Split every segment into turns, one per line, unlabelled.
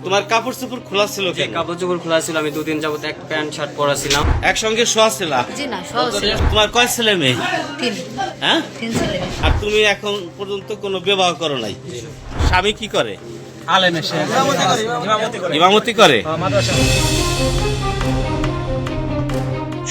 তোমার কাপড় চোপড় খোলা ছিল
যে
কেন?
কাপড় চোপড় খোলা ছিল, আমি দুদিন যাবত এক প্যান্ট শার্ট পরা ছিলাম।
একসঙ্গে শোয়া ছিল?
জি না, সহজ ছিল।
তোমার কয় ছেলে মেয়ে?
তিন
হ্যাঁ,
তিন ছেলে মেয়ে।
আর তুমি এখন পর্যন্ত কোনো বিবাহ করো নাই? স্বামী কি করে?
আলেমে সে
ইমামতি করে।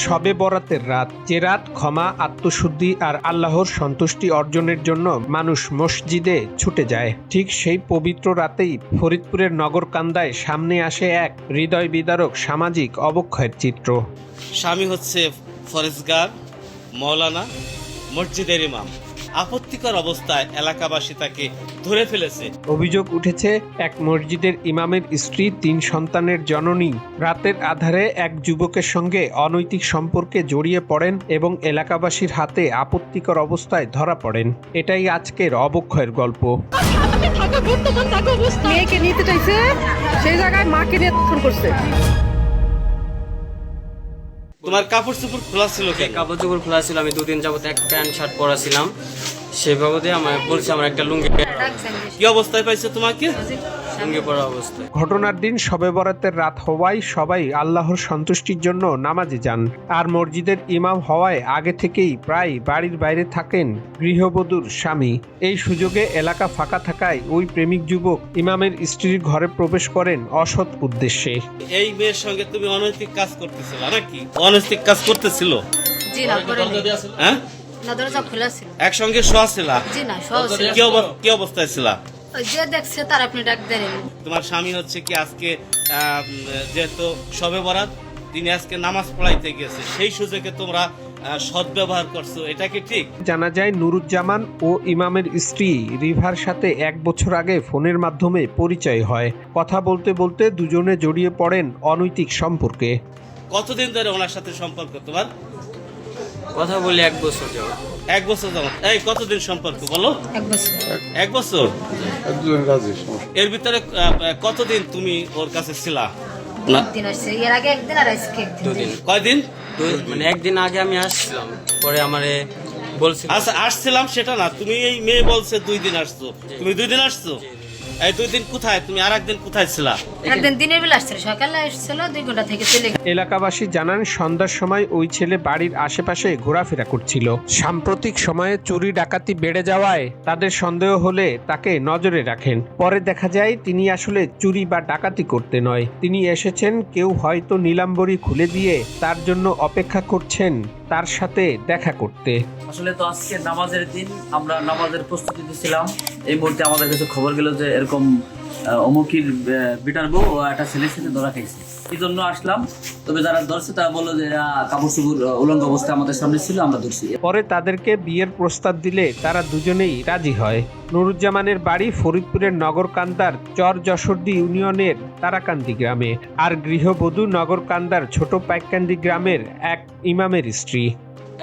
শবে বরাতের রাত, যে রাত ক্ষমা, আত্মশুদ্ধি আর আল্লাহর সন্তুষ্টি অর্জনের জন্য মানুষ মসজিদে ছুটে যায়। ঠিক সেই পবিত্র রাতেই ফরিদপুরের নগরকান্দায় সামনে আসে এক হৃদয় বিদারক সামাজিক অবক্ষয়ের চিত্র।
স্বামী হচ্ছে ফরেজগার, মৌলানা, মসজিদের ইমাম। আপত্তিকর অবস্থায় এলাকাবাসী তাকে ধরে ফেলেছে।
অভিযোগ উঠেছে এক মসজিদের ইমামের স্ত্রী, 3 সন্তানের জননী রাতের আধারে এক যুবকের সঙ্গে অনৈতিক সম্পর্কে জড়িয়ে পড়েন এবং এলাকাবাসীর হাতে আপত্তিকর অবস্থায় ধরা পড়েন। এটাই আজকের অবক্ষয়ের গল্প।
মেয়েকে নিতে চাইছে, সেই জায়গায় মাকে নিয়ে ফোন করছে।
তোমার কাপড় চোপড় খোলা ছিল
যে
কেন?
কাপড় চোপড় খোলা ছিল, আমি দুদিন যাবত এক প্যান্ট শার্ট পরা ছিলাম। সেই বাবদে আমার বলছে আমার একটা লুঙ্গি
কি অবস্থায় পাইছে তোমাকে?
লুঙ্গি পরা অবস্থায়।
ঘটনার দিন শবে বরাতের রাত হওয়ায় সবাই আল্লাহর সন্তুষ্টির জন্য নামাজে যান। আর মসজিদের ইমাম হওয়ায় আগে থেকেই প্রায় বাড়ির বাইরে থাকেন গৃহবধূর স্বামী। এই সুযোগে এলাকা ফাঁকা থাকায় ওই প্রেমিক যুবক ইমামের স্ত্রীর ঘরে প্রবেশ করেন অসৎ উদ্দেশ্যে।
এই মেয়ের সঙ্গে তুমি অনৈতিক কাজ করতেছিল নাকি? অনৈতিক কাজ করতেছিল?
জি না, করে নেই।
হ্যাঁ,
না, দরজা খোলা ছিল।
একসঙ্গে শোয়া ছিল?
জি না, সহজ ছিল।
কি অবস্থায় ছিল?
ওই যে দেখছে তার আপনি ডাক দেন।
তোমার স্বামী হচ্ছে কি আজকে যেহেতু শবে বরাত, তিনি আজকে নামাজ পড়াইতে গেছে, সেই সুযোগে তোমরা সদ্ব্যবহার করছো, এটা কি ঠিক?
জানা যায় নুরুজ্জামান ও ইমামের স্ত্রী রিভার সাথে 1 বছর আগে ফোনের মাধ্যমে পরিচয় হয়। কথা বলতে বলতে দুজনে জড়িয়ে পড়েন অনৈতিক সম্পর্কে।
কতদিন ধরে ওনার সাথে সম্পর্ক তোমার?
কথা বলি 1 বছর যাবত।
1 বছর যাবত। এই কতদিন সম্পর্ক বলো?
1 বছর।
1 বছর। এর ভিতরে কতদিন তুমি ওর কাছে ছিলা? না,
দিন আসছে, এর আগে একদিন আর আজকে একদিন।
দুদিন।
কয়দিন?
মানে একদিন আগে আমি আসছিলাম, পরে আমারে বলছিল।
আচ্ছা, আসছিলাম সেটা না, তুমি এই মেয়ে বলছে 2 দিন আসছো, তুমি 2 দিন আসছো? এই 2 দিন কোথায় তুমি? আর একদিন কোথায় ছিলা?
একদিন দিনের বেলা আসছিল, সকালে আসছিল, 2 ঘন্টা থেকে চলে গেছে।
এলাকাবাসী জানান সন্ধ্যার সময় ওই ছেলে বাড়ির আশেপাশে ঘোরাফেরা করছিল। সাম্প্রতিক সময়ে চুরি ডাকাতি বেড়ে যাওয়ায় তাদের সন্দেহ হলে তাকে নজরে রাখেন। পরে দেখা যায় তিনি আসলে চুরি বা ডাকাতি করতে নয়, তিনি এসেছেন কেউ হয়তো নীলাম্বরী খুলে দিয়ে তার জন্য অপেক্ষা করছেন তার সাথে দেখা করতে।
আসলে তো আজকে নামাজের দিন, আমরা নামাজের প্রস্তুতি দিচ্ছিলাম। এই মুহূর্তে আমাদের কাছে খবর গেল যে এরকম অমুকির বিটার বউ একটা ছেলের সাথে ধরা খাইছে, এই জন্য আসলাম। তবে যারা ধরছে তারা বললো যে কাপড় চোপড় উলঙ্গ অবস্থায় আমাদের সামনে ছিল, আমরা ধরছি।
পরে তাদেরকে বিয়ের প্রস্তাব দিলে তারা দুজনেই রাজি হয়। নুরুজ্জামানের বাড়ি ফরিদপুরের নগরকান্দার চর যশোরদী ইউনিয়নের তারাকান্দি গ্রামে, আর গৃহবধূ নগরকান্দার ছোট পাইকান্দি গ্রামের এক ইমামের স্ত্রী।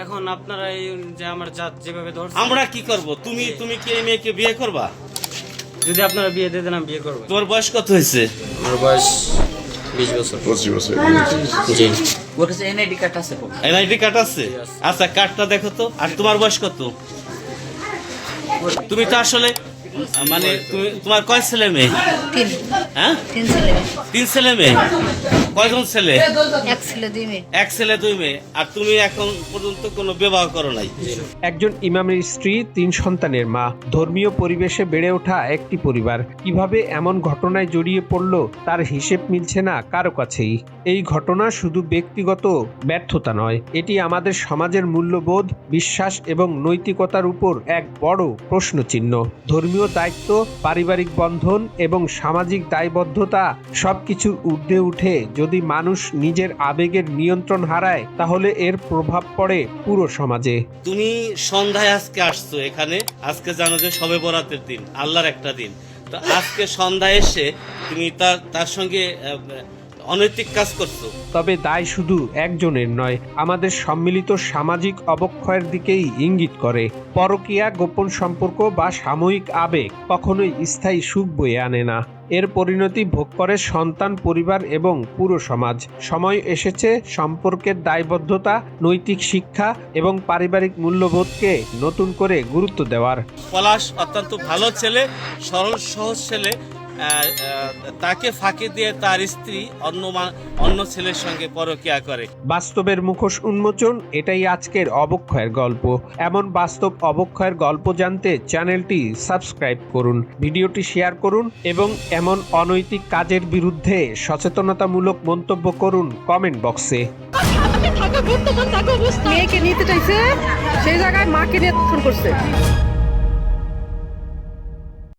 এখন আপনারা এই যে আমার জাত যেভাবে ধরছে,
আমরা কি করব? তুমি কি এই মেয়েকে বিয়ে করবা?
যদি আপনারা বিয়ে দিয়ে দেন আমি বিয়ে করবো।
তোমার বয়স কত হয়েছে?
আমার বয়স 20 বছর।
25 বছর।
জি।
ওর কাছে এনআইডি কার্ড আছে।
এনআইডি কার্ড আছে? আচ্ছা, কার্ডটা দেখো তো। আর তোমার বয়স কত? তুমি তো আসলে মানে তোমার কয় ছেলে মেয়ে?
তিন।
হ্যাঁ,
3 ছেলে মেয়ে।
3 ছেলে মেয়ে। কয়জন ছেলে?
1 ছেলে 2 মেয়ে।
1 ছেলে 2 মেয়ে। আর তুমি এখন পর্যন্ত কোনো বিবাহ করো নাই?
একজন ইমামের স্ত্রী, 3 সন্তানের মা, ধর্মীয় পরিবেশে বেড়ে ওঠা একটি পরিবার কিভাবে এমন ঘটনায় জড়িয়ে পড়ল তার হিসেব মিলছে না কারো কাছেই। এই ঘটনা শুধু ব্যক্তিগত ব্যর্থতা নয়, এটি আমাদের সমাজের মূল্যবোধ, বিশ্বাস এবং নৈতিকতার উপর এক বড় প্রশ্নচিহ্ন। ধর্মীয় দায়িত্ব, পারিবারিক বন্ধন এবং সামাজিক দায়বদ্ধতা সবকিছুর ঊর্ধ্বে উঠে যদি মানুষ নিজের আবেগের নিয়ন্ত্রণ হারায়, তাহলে এর প্রভাব পড়ে পুরো সমাজে।
তুমি সন্ধ্যায় আজকে আসছো এখানে, আজকে জানো যে শবে বরাতের দিন, আল্লাহর একটা দিন। তো আজকে সন্ধ্যায় এসে তুমি তার সঙ্গে অনৈতিক কাজ করছো।
তবে দায় শুধু একজনের নয়, আমাদের সম্মিলিত সামাজিক অবক্ষয়ের দিকেই ইঙ্গিত করে। পরকীয়া, গোপন সম্পর্ক বা সাময়িক আবেগ কখনোই স্থায়ী সুখ বয়ে আনে না। এর পরিণতি ভোগ করে সন্তান, পরিবার এবং পুরো সমাজ। সময় এসেছে সম্পর্কের দায়বদ্ধতা, নৈতিক শিক্ষা এবং পারিবারিক মূল্যবোধকে নতুন করে গুরুত্ব দেওয়ার।
পলাশ অত্যন্ত ভালো ছেলে, সরল সহজ ছেলে, তাকে ফাঁকি দিয়ে তার স্ত্রী অন্য ছেলের সঙ্গে পরকীয়া করে।
বাস্তবের মুখোশ উন্মোচন, এটাই আজকের অবক্ষয়ের গল্প। এমন বাস্তব অবক্ষয়ের গল্প জানতে চ্যানেলটি সাবস্ক্রাইব করুন, ভিডিওটি শেয়ার করুন এবং এমন অনৈতিক কাজের বিরুদ্ধে সচেতনতামূলক মন্তব্য করুন কমেন্ট বক্সে।
মেয়েকে নিতে চাইছে, সেই জায়গায় মাকে নিয়ে করছে।